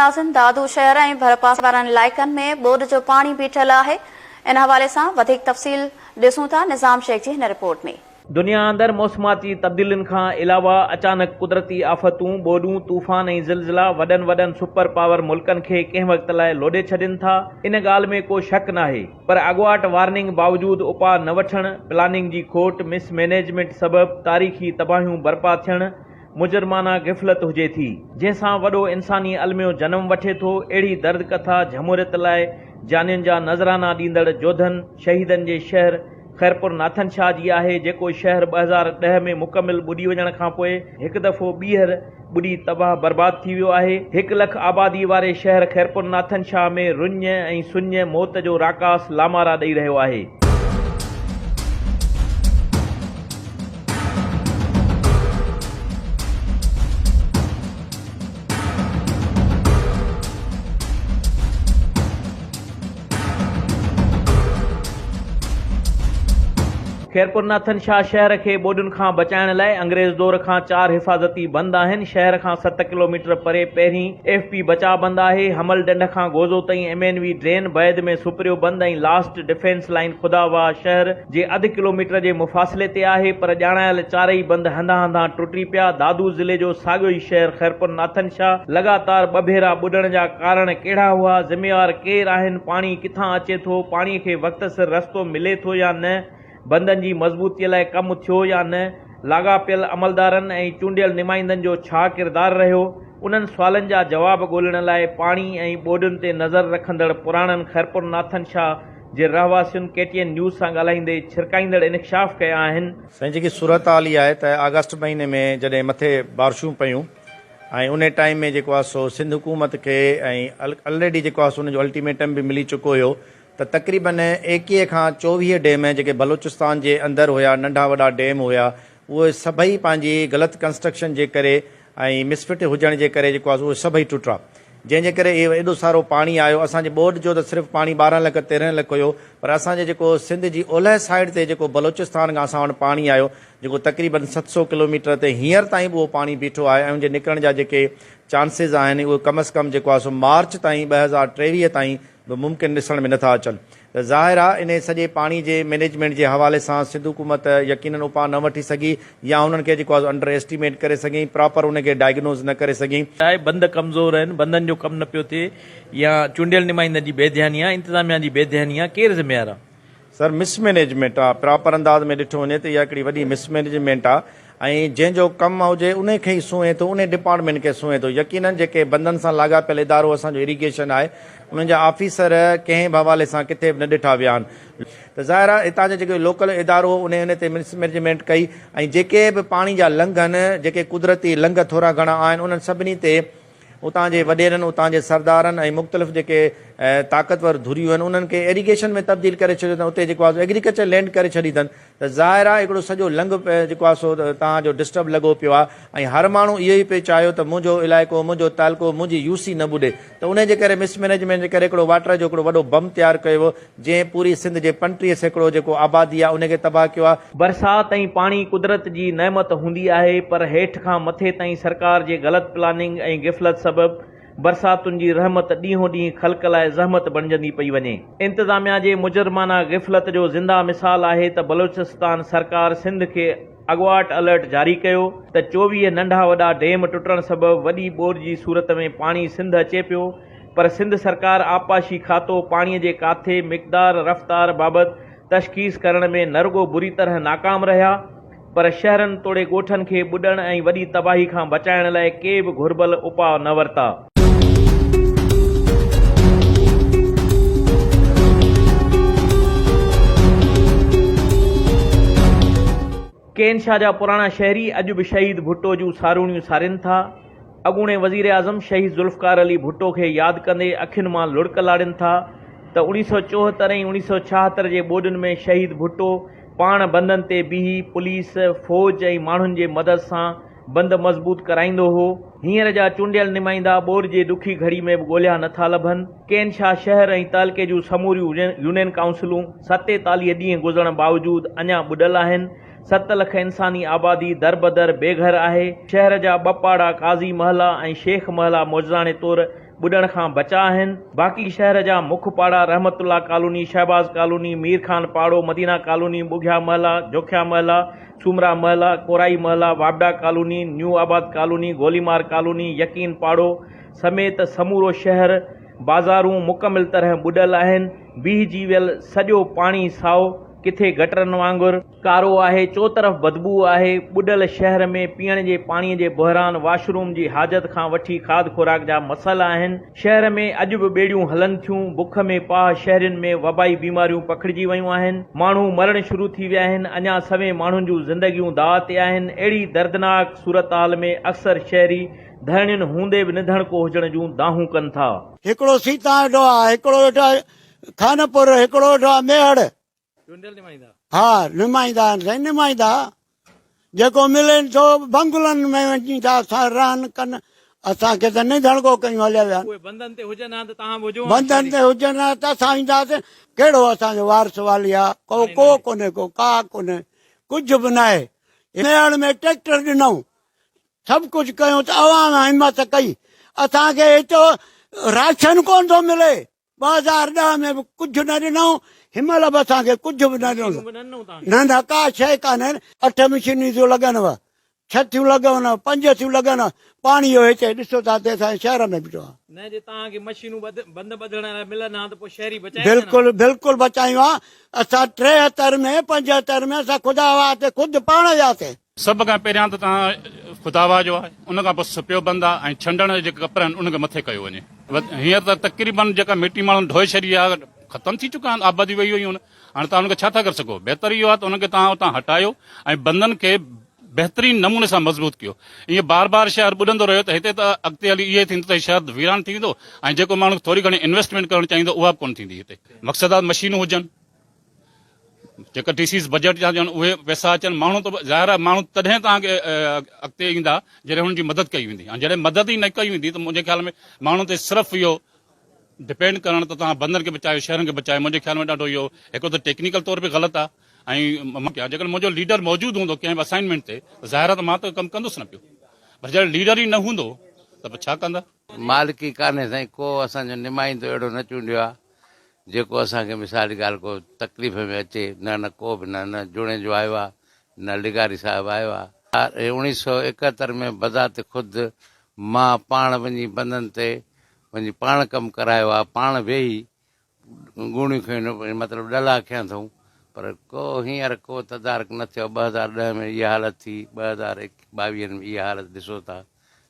नाज़िन दादू शहर ऐं भरपास वारनि इलाइक़नि में ॿोॾि जो पाणी बीठल आहे। इन हवाले सां वधीक तफ़सील ॾिसूं था निज़ाम शेख जी हिन रिपोर्ट में। दुनिया अंदर मौसमाती तब्दीलियुनि खां अलावा अचानक कुदरती आफ़तूं, ॿोॾूं, तूफ़ान ऐं ज़िलज़िला वॾनि सुपर पावर मुल्कनि खे कंहिं वक़्त लाइ लोॾे छॾनि था। इन ॻाल्हि में को शक नाहे, पर अॻुवाट वार्निंग बावजूदु उपाउ न वठणु, प्लानिंग जी खोट, मिसमैनेजमेंट सबबि तारीख़ी तबाहियूं बर्पा थियणु, मुजरमाना गिफ़लत हुजे थी, जंहिंसां वॾो इंसानी अलमियो जनम वठे थो। अहिड़ी दर्द कथा जमहूरियत लाइ जानियुनि जा नज़राना ॾींदड़ जोधनि शहीदनि जे शहर ख़ैरपुर नाथन शाह जी आहे, जेको शहर 2010 में मुकमिल ॿुॾी वञण खां पोइ हिकु दफ़ो ॿीहर ॿुॾी तबाह बर्बाद थी वियो आहे। 1 लख आबादी वारे शहर ख़ैरपुर नाथन शाह में रुञ ऐं सुञ मौत जो राकास लामारा ॾेई रहियो आहे। ख़ैरपुर नाथन शाह शहर खे ॿोॾियुनि खां बचाइण लाइ अंग्रेज़ दौर खां 4 हिफ़ाज़ती बंद आहिनि। शहर खां 7 किलोमीटर परे पहिरीं FP बचाव बंद आहे। हमल ढंढ खां गोज़ो ताईं MNV ड्रेन, बैद में सुपरियो बंद ऐं लास्ट डिफेंस लाइन खुदावा शहर जे 1/2 किलोमीटर जे मुफ़ासिले ते आहे, पर ॼाणायल चारई बंद हंधा टुटी पिया। दादू ज़िले जो साॻियो ई शहर ख़ैरपुर नाथन शाह लगातार 2 भेरा ॿुॾण जा कारण कहिड़ा हुआ, ज़िम्मेवार केरु आहिनि, पाणी किथां अचे थो, पाणीअ खे वक़्त सिर रस्तो मिले थो या न, बंदनि जी मज़बूतीअ लाइ कमु थियो या न, लाॻापियल अमलदारनि ऐं चूंडियल नुमाइंदनि जो छा किरदारु रहियो, उन्हनि सुवालनि जा जवाब ॻोल्हण लाइ पाणी ऐं ॿोॾियुनि ते नज़र रखंदड़ पुराणनि ख़ैरपुर नाथन शाह जे रहवासियुनि KTN न्यूज़ सां ॻाल्हाईंदे छिरकाईंदड़ इंकशाफ़ कया आहिनि। साईं, जेकी सूरत हाल ई आहे त अगस्त महीने में जॾहिं मथे बारिशूं पयूं ऐं उन टाइम में जेको आहे सो सिंध हुकूमत खे ऐं ऑलरेडी जेको आहे सो उनजो अल्टीमेटम बि मिली चुको हुयो त तक़रीबन 21 खां 24 डैम जेके बलोचिस्तान जे अंदरि हुया, नंढा वॾा डैम हुया, उहे सभई पंहिंजी ग़लति कंस्ट्रक्शन जे करे ऐं मिसफिट हुजण जे करे जेको आहे उहे सभई टुटा, जंहिंजे करे इहो एॾो सारो पाणी आयो। असांजे ॿोॾि जो त सिर्फ़ु पाणी 12 लख 13 लख हुयो, पर असांजे जेको सिंध जी ओलह साइड ते जेको बलोचिस्तान खां असां वटि पाणी आयो, जेको तक़रीबन 700 किलोमीटर ते हींअर ताईं उहो पाणी बीठो आहे ऐं उनजे निकिरण जा जेके चांसिस आहिनि उहे कम से कम जेको आहे सो मार्च ताईं 2023 ताईं बि मुमकिन ॾिसण में नथा अचनि। त ज़ाहिर आहे इन सॼे पाणी जे मैनेजमेंट जे हवाले सां सिंध हुकूमत यकीनन उपाउ न वठी सघी या उन्हनि खे जेको आहे अंडर एस्टिमेट करे सघी, प्रॉपर उनखे डायग्नोज़ न करे सघी। बंद कमज़ोर आहिनि, बंदनि जो कमु न पियो थिए या चूंडियल नुमाइंदनि जी बेध्यानी आहे, इंतिज़ामिया जी बेध्यानी आहे, केरु ज़िम्मेवार आहे? सर, मिसमैनेजमेंट आहे। प्रॉपर अंदाज़ में ॾिठो वञे त इहा हिकिड़ी वॾी मिसमैनेजमेंट आहे ऐं जंहिंजो कमु हुजे उन खे ई सूंहे थो, उन डिपार्टमेंट खे सूंहे थो। यकीनन जेके बंदनि सां लाॻापियल इदारो असांजो इरिगेशन आहे, उन्हनि जा ऑफिसर कंहिं बि हवाले सां किथे बि न ॾिठा विया आहिनि। त ज़ाहिर आहे हितां जो जेको लोकल इदारो उन ते मिसमैनेजमेंट कई ऐं जेके बि पाणी जा लंघ आहिनि, जेके कुदरती लंघ थोरा घणा आहिनि, उन्हनि सभिनी ते उतां जे वॾेरनि, उतां जे सरदारनि ऐं मुख़्तलिफ़ जेके ताक़तवर धुरियूं आहिनि उन्हनि खे इरिगेशन में तब्दील करे छॾियो अथनि, उते जेको आहे एग्रीकल्चर लैंड करे छॾी अथनि। त ज़ाहिर आहे हिकिड़ो सॼो लंघ जेको आहे सो तव्हांजो डिस्टर्ब लॻो पियो आहे ऐं हर माण्हू इहो ई पियो चाहियो त मुंहिंजो इलाइक़ो, मुंहिंजो तालको, मुंहिंजी UC न ॿुॾे। त उनजे करे मिसमैनेजमेंट जे करे हिकिड़ो वाटर जो हिकिड़ो वॾो बम तयारु कयो वियो, जंहिं पूरी सिंध जे 35 सैकड़ो जेको आबादी आहे उनखे तबाह कयो आहे। बरसाति ऐं पाणी कुदरत जी नेमत हूंदी आहे, पर हेठि खां मथे ताईं सरकार जे ग़लति प्लानिंग ऐं गिफ़लत सबबि बरसातुनि जी रहमत ॾींहों ॾींहुं ख़ल्क़ लाइ ज़हमत बणिजंदी पई वञे। इंतिज़ामिया जे मुजरमाना गिफ़लत जो ज़िंदा मिसाल आहे त बलोचिस्तान सरकार सिंध खे अॻुवाट अलर्ट जारी कयो त 24 नंढा वॾा डैम टुटण सबबि वॾी ॿोॾि जी सूरत में पाणी सिंध अचे पियो, पर सिंध सरकार आपाशी खातो पाणीअ जे काथे मिक़दार रफ़्तार बाबति तशख़ीस करण में न रुॻो बुरी तरह नाकाम रहिया, पर शहरनि तोड़े ॻोठनि खे ॿुॾण ऐं वॾी तबाही खां बचाइण लाइ के बि घुर्बल उपाउ न वरिता। केन शाह जा पुराणा शहरी अॼु बि शहीद भुट्टो जूं सारूणियूं सारिन था। अॻूणे वज़ीर आज़म शहीद ज़ुल्फ़कार अली भुट्टो खे यादि कंदे अखियुनि मां लुड़क लाड़िन था त 1974 ऐं 1976 जे ॿोॾियुनि में शहीद भुट्टो पाण बंदनि ते बीही पुलिस, फ़ौज ऐं माण्हुनि जे मदद सां बंद मज़बूत कराईंदो हो। हींअर जा चूंडियल नुमाइंदा ॿोॾि जी ॾुखी घड़ी में बि ॻोल्हिया नथा लभनि। केन शाह शहर ऐं तालके जूं समूरियूं यूनियन काउंसिलूं 47 ॾींहं गुज़रण बावजूदि अञा ॿुॾल आहिनि। 7 लख इंसानी आबादी दर बदर बेघर आहे। शहर जा 2 पाड़ा काज़ी महला ऐं शेख महला मौजदाने तौर ॿुॾण खां बचा आहिनि। बाक़ी शहर जा मुख्य पाड़ा रहमतुल्ला कॉलोनी, शहबाज कॉलोनी, मीर खान पाड़ो, मदीना कॉलोनी, बुघिया महला, जोखिया महला, सुमरा महला, कोराई महला, वाबडा कॉलोनी, न्यू आबाद कॉलोनी, गोलीमार कॉलोनी, यकीन पाड़ो समेत समूरो शहर बाज़ारूं मुकमिल तरह ॿुॾल आहिनि। बीहजी वियल सॼो पाणी साओ, किथे गटरनि वांगुरु कारो आहे, चोतरफ़ बदबू आहे। ॿुॾल शहर में पीअण जे पाणीअ जे बहिरान, वॉशरूम जी हाजत खां वठी खाद खुराक जा मसइला आहिनि। शहर में अॼु बि ॿेड़ियूं हलनि थियूं। बुख में पाह शहरनि में वबाई बीमारियूं पखिड़िजी वयूं आहिनि। माण्हू मरण शुरू थी विया आहिनि। अञा सवें माण्हुनि जूं ज़िंदगियूं दाअ ते आहिनि। अहिड़ी दर्दनाक सूरतहाल में अक्सर शहरी धरणियुनि हूंदे बि निधण को हुजण जूं दाहूं कनि था। हिकिड़ो सीता वेठो आहे, हिकिड़ो वेठो आहे खानपुर, हिकिड़ो वेठो आहे मेहड़। हा निमाईंदा साईं, निमाईंदा जेको मिले थो बंगुलनि में वञी था असां रहन कनि। असांखे त निधण को कयूं हलिया विया बंधन ते हुजनि हा त असां ईंदासीं। कहिड़ो असांजो वारस वाली आहे? को कोन्हे, को का कोन्हे, कुझु बि न आहे। मेहड़ में ट्रैक्टर ॾिनऊं, सभु कुझु कयूं त अवाम हिमत कई। असांखे एतिरो राशन कोन थो मिले। 2010 में बि कुझु न ॾिनऊं, हिमल बि असांखे कुझु बि न ॾिनो। न का शइ कान्हे। 8 मशीनियूं थियूं लॻनव, 6 थियूं लॻनव, 5 थियूं लॻनव। पाणी जो हिते ॾिसो था त असांजे शहर में बीठो आहे। बिल्कुलु बिल्कुलु बचायूं आहे असां। 73 में 75 में असां ख़ुदा ते ख़ुदि पाण वियासीं। सभ खां पहिरियां त तव्हां खुदावा जो आहे, उन खां पोइ सुपियो बंदि आहे ऐं छंडण जेके कपिड़ा आहिनि उनखे मथे कयो वञे। हींअर त तक़रीबन जेका मिटी माण्हुनि ढोए छॾी आहे, ख़तम थी चुका आहिनि, आबादी वही हुयूं। हाणे तव्हां हुनखे छा था करे सघो? बहितर इहो आहे त हुनखे तव्हां उतां हटायो ऐं बंधन खे बहितरीन नमूने सां मज़बूत कयो। ईअं बार बार शहर ॿुॾंदो रहियो त हिते त अॻिते हली इहे थींदो त शहर वीरान थी वेंदो ऐं जेको माण्हू थोरी घणी इन्वेस्टमेंट करणु चाहींदो उहा बि कोन थींदी। हिते मक़सद आहे मशीनूं हुजनि, जेका DCs बजट जा ॾियनि उहे पैसा अचनि। माण्हू त ज़ाहिर आहे माण्हू तॾहिं तव्हांखे अॻिते ईंदा जॾहिं हुननि जी मदद कई वेंदी। ऐं जॾहिं मदद ई न कई वेंदी त मुंहिंजे ख़्याल में माण्हू ते सिर्फ़ु इहो डिपेंड करणु त तव्हां बंदरनि खे बचायो, शहरनि खे बचायो, मुंहिंजे ख़्याल में ॾाढो इहो हिकु त टेक्निकल तौर पे ग़लति आहे। ऐं जेकॾहिं मुंहिंजो लीडर मौजूदु हूंदो कंहिं बि असाइनमेंट ते त ज़ाहिर आहे त मां त कमु कंदुसि न पियो। पर जॾहिं लीडर ई न हूंदो त पोइ छा कंदा? मालिकी कान्हे साईं, को असांजो निमाईंदो अहिड़ो न चूंडियो आहे जेको असांखे मिसाल जी ॻाल्हि को तकलीफ़ में अचे। न को बि न जुणे जो आयो आहे, न लिगारी साहिबु आयो आहे। 1971 में बज़ात ख़ुदि मां पाण वञी बंधन ते वञी पाण कमु करायो आहे, पाण वेही गुणियूं खयूं, मतिलबु डला खयां अथऊं। पर को हींअर को तदारक न थियो। 2010 में इहा हालत थी, 2022 में इहा हालत ॾिसो था।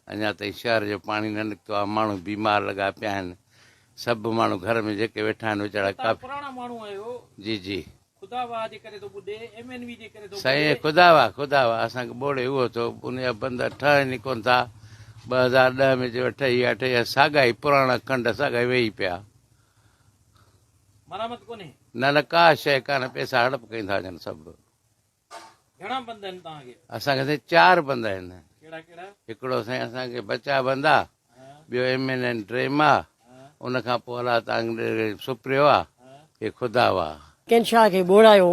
अञा ताईं शहर जो पाणी न निकितो आहे। माण्हू बीमार लॻा पिया आहिनि। सभु माण्हू घर में जेके वेठा आहिनि वीचारा काफ़ी जी साईं खुदावा असांखे ॿोड़े उहो थो। उनजा बंद ठहनि ई कोन था। 2010 में जो अठ साॻा ई पुराणा खंड साॻा ई वेही पिया। न का शइ कान्हे, पैसा हड़प कयूं था वञनि सभु। असांखे 4 बंद आहिनि। हिकिड़ो साईं असांखे बचा बंद आहे, ॿियो MNN ड्रेम आहे, उन खां पोइ अलाह तव्हां सुप्रियो आहे, हे खुदावा। कंहिं खे ॿोड़ायो,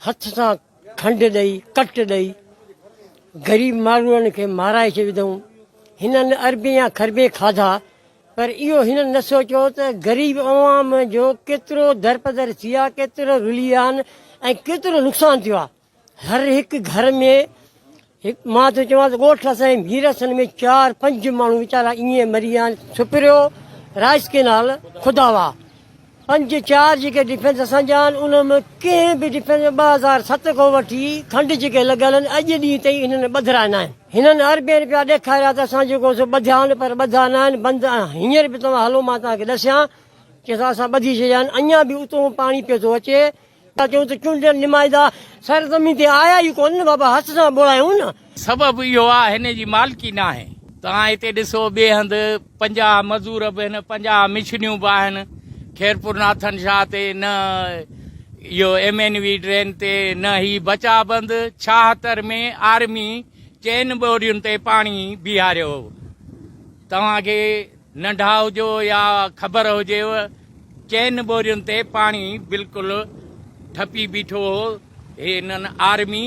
हथ सां खंड ॾेई कट ॾेई ग़रीब माण्हुनि खे माराए छॾियऊं। हिननि अरबे या खरबे खाधा, पर इहो हिननि न सोचियो त ग़रीब अवाम जो केतिरो दरपदर थी आहे, केतिरो रुली आहिनि ऐं केतिरो नुक़सानु थियो आहे। हर हिकु घर में मां त चवां त ॻोठ असांजे मीरसन में 4-5 माण्हू वीचारा ईअं मरी विया आहिनि। सुपिरियो राइस केनाल खुदावा 5-4 जेके डिफेंस असांजा आहिनि, उनमें कंहिं बि डिफेंस 2007 खां वठी खंड जेके लॻल आहिनि अॼु ॾींहं ताईं हिननि ॿधरा न आहिनि। हिननि अरबे रुपया ॾेखारिया त असां जेको ॿधिया आहिनि, पर ॿधा न आहिनि। बंदि हींअर बि तव्हां हलो, मां तव्हांखे ॾसियां की असां ॿधी छॾिया आहिनि। अञा बि उतां पाणी पियो थो अचे। चऊं त चूंडियल निमाईंदा सरज़मीन ते आया ई कोन बाबा, हथ सां ॿोड़ायूं न। सबबु इहो आहे हिन जी मालिकी न आहे। तव्हां हिते ॾिसो ॿिए हंधि 50 मज़दूर बि आहिनि, 50 मिशनियूं बि आहिनि। खैरपुर नाथन शाह ते न इहो MNV ड्रेन ते, न ही बचा बंदि। 76 में आर्मी चैन ॿोरियुनि ते पाणी बीहारियो। तव्हांखे नंढा हुजो या ख़बर हुजेव, चैन ॿोरियुनि ते पाणी बिल्कुलु ठपी बीठो हो। हिननि आर्मी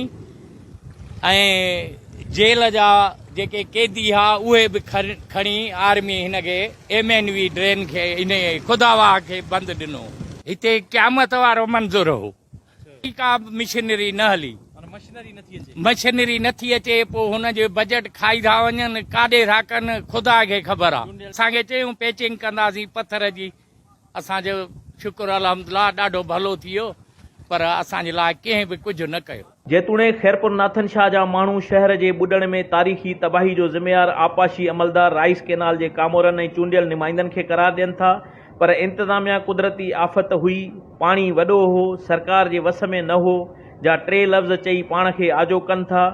ऐं जेल जा जेके कैदी हुआ उहे बि खणी आर्मी हिनखे MNV ड्रेन खे इन खुदावा खे बंदि ॾिनो। हिते क़यामत वारो मंज़र हो, का मिशनरी न हली, मशीनरी नथी अचे, पोइ हुनजो बजट खाई था वञनि, काॾे था कनि ख़ुदा खे ख़बर आहे। असांखे चयूं पैचिंग कंदासीं पत्थर जी, असांजो शुक्र अल्हम्दुलिल्लाह ॾाढो भलो थी वियो, पर असांजे लाइ कंहिं बि कुझु न कयो। जेतोणीकि खैरपुर नाथन शाह जा माण्हू शहर जे ॿुॾण में तारीख़ी तबाही जो ज़िम्मेवार आपाशी अमलदार राइस केनाल जे कामोरनि ऐं चूंडियल नुमाइंदनि खे करार ॾियनि था, पर इंतिज़ामिया कुदरती आफ़त हुई, पाणी वॾो हो, सरकार जे वस में न हो जा टे लफ़्ज़ चई पाण खे आजो कनि था।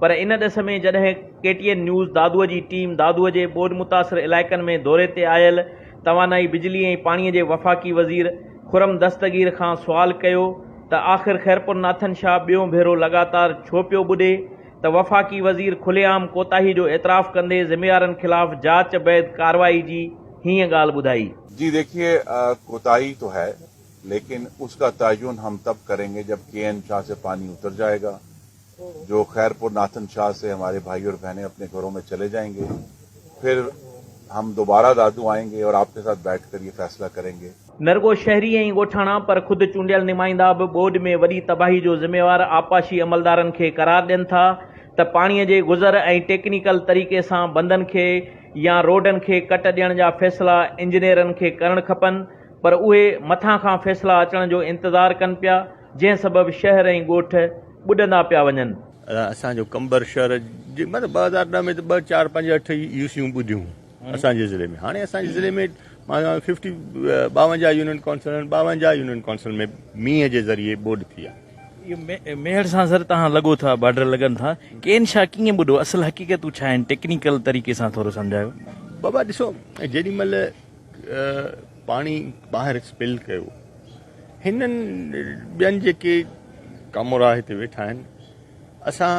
पर इन ॾिस में जॾहिं KTN न्यूज़ दादूअ जी टीम दादूअ जे ॿोॾ मुतासिर इलाइक़नि में दौरे ते आयल तवानाई बिजली ऐं पाणीअ जे वफ़ाक़ी वज़ीर खुरम दस्तगीर खां सुवाल कयो त आख़िर खैरपुर नाथन शाह ॿियों भेरो लगातार छो पियो ॿुॾे, त वफ़ाक़ी वज़ीर खुलेआम कोताही जो एतराफ़ कंदे ज़िम्मेवारनि ख़िलाफ़ जांच बैदि कार्रवाई जी हीअं ॻाल्हि ॿुधाई। जी देखिए, कोताही तो है, लेकिन उसका तयन हम तब करेंगे जब KN शाह से पानी उतर जाएगा। जो खैरपुर नाथन शाह से हमारे भाई और बहनें अपने घरों में चले जाएंगे, फिर हम दोबारा दादू आएंगे और आपके साथ बैठकर ये फैसला करेंगे। नरगो शहरी ऐं ॻोठाणा पर ख़ुदि चूंडियल नुमाइंदा बि ॿोॾ में वॾी तबाही जो ज़िम्मेवार आपाशी अमलदारनि खे करार ॾियनि था त पाणीअ जे गुज़र ऐं टेक्निकल तरीक़े सां बंदनि खे या रोडनि खे कट ॾियण जा फ़ैसिला इंजीनियरनि खे करणु खपनि, पर उहे मथां खां फ़ैसिला अचण जो इंतज़ारु कनि पिया, जंहिं सबबि शहर ऐं ॻोठ ॿुॾंदा पिया वञनि। असांजो कंबर शहर जे मतिलबु 2009 में त 2, 4, 5, 8 यूसियूं ॿुधियूं असांजे ज़िले में। हाणे असांजे ज़िले में 52 यूनियन काउंसिल 52 यूनियन काउंसिल में मींहं जे ज़रिए ॿोॾ थी आहे। मेहर सां सर तव्हां लॻो था, बॉर्डर लॻनि था, KN शाह कीअं ॿुॾो, असल हक़ीक़तूं छा आहिनि, टेक्निकल तरीक़े सां थोरो सम्झायो। बाबा ॾिसो, जेॾीमहिल पाणी ॿाहिरि स्पिल कयो, हिननि ॿियनि जेके कामोरा हिते वेठा आहिनि, असां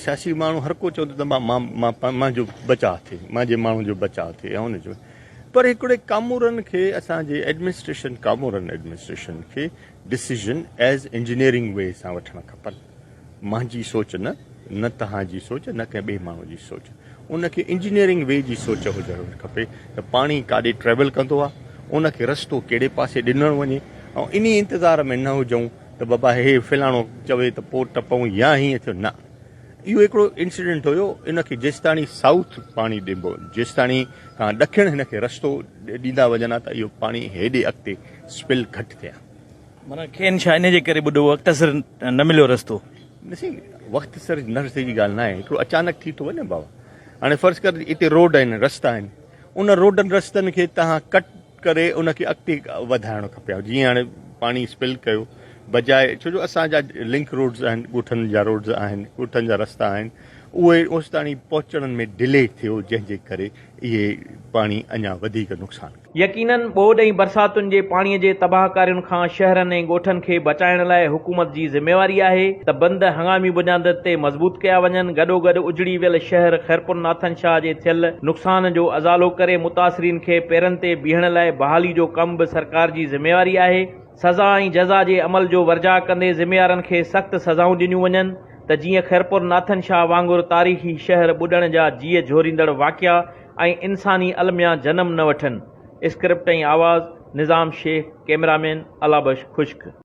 सियासी माण्हू हर को चवंदो त मुंहिंजो बचाव थिए, मुंहिंजे माण्हू जो बचाव थिए ऐं हुनजो, पर हिकिड़े कामोरनि खे असांजे कामोरनि एडमिनिस्ट्रेशन खे डिसीजन एज़ इंजीनियरिंग वे सां वठणु खपनि। मुंहिंजी सोच न तव्हांजी सोच, न कंहिं ॿिए माण्हू जी सोच, उनखे इंजीनियरिंग वे जी सोच हुजणु खपे त पाणी काॾे ट्रेवल कंदो आहे, उनखे रस्तो कहिड़े पासे ॾिनणु वञे, ऐं इन इंतज़ार में न हुजऊं त बाबा हे फलाणो चवे त पोइ टपूं या हीअं थियो। न, इहो हिकिड़ो इंसिडेंट हुयो, इनखे जेसिताणी साउथ पाणी ॾिबो, जेसिताणी खां ॾखिण हिनखे रस्तो ॾींदा वञनि त इहो पाणी हेॾे अॻिते स्पिल घटि थिया। माना KN शाह इन जे करे ॿुॾो, वक़्तसिर न मिलियो रस्तो। ॾिसी, वक़्त सर न रस्ते जी ॻाल्हि न आहे, हिकिड़ो अचानक थी थो वञे बाबा। हाणे फ़र्ज़ु कर हिते रोड आहिनि, रस्ता आहिनि, उन रोडनि रस्तनि खे तव्हां कट करे उनखे अॻिते वधाइणो खपे। जीअं हाणे पाणी स्पिल कयो बजाए, छो जो असांजा लिंक रोड्स आहिनि, ॻोठनि जा रोड्स आहिनि, ॻोठनि जा रस्ता आहिनि, उहे ओसि ताणी पहुचण में डिले थियो, जंहिंजे करे इहे पाणी अञा वधीक नुक़सानु। यकीनन ॿोॾ ऐं बरसातुनि जे पाणीअ जे तबाहकारियुनि खां शहरनि ऐं ॻोठनि खे बचाइण लाइ हुकूमत जी ज़िम्मेवारी आहे त बंद हंगामी बुनियाद ते मज़बूत कया वञनि। गॾोगॾु उजड़ी वियल शहर खैरपुर नाथन शाह जे थियल नुक़सान जो अज़ालो करे मुतासिरीन खे पेरनि ते बीहण लाइ बहाली जो कम बि सरकार जी ज़िम्मेवारी आहे। सज़ा ऐं जज़ा जे अमल जो वर्जा कंदे ज़िम्मेवारनि खे सख़्त सज़ाऊं ॾिनियूं वञनि त जीअं खैरपुर नाथन शाह वांगुरु तारीख़ी शहर ॿुॾण जा जीअ झोरींदड़ वाक़िया ऐं इंसानी अलमिया जनम न वठनि। स्क्रिप्ट ऐं आवाज़ निज़ाम शेख, कैमरामैन अलाबश खुश्क।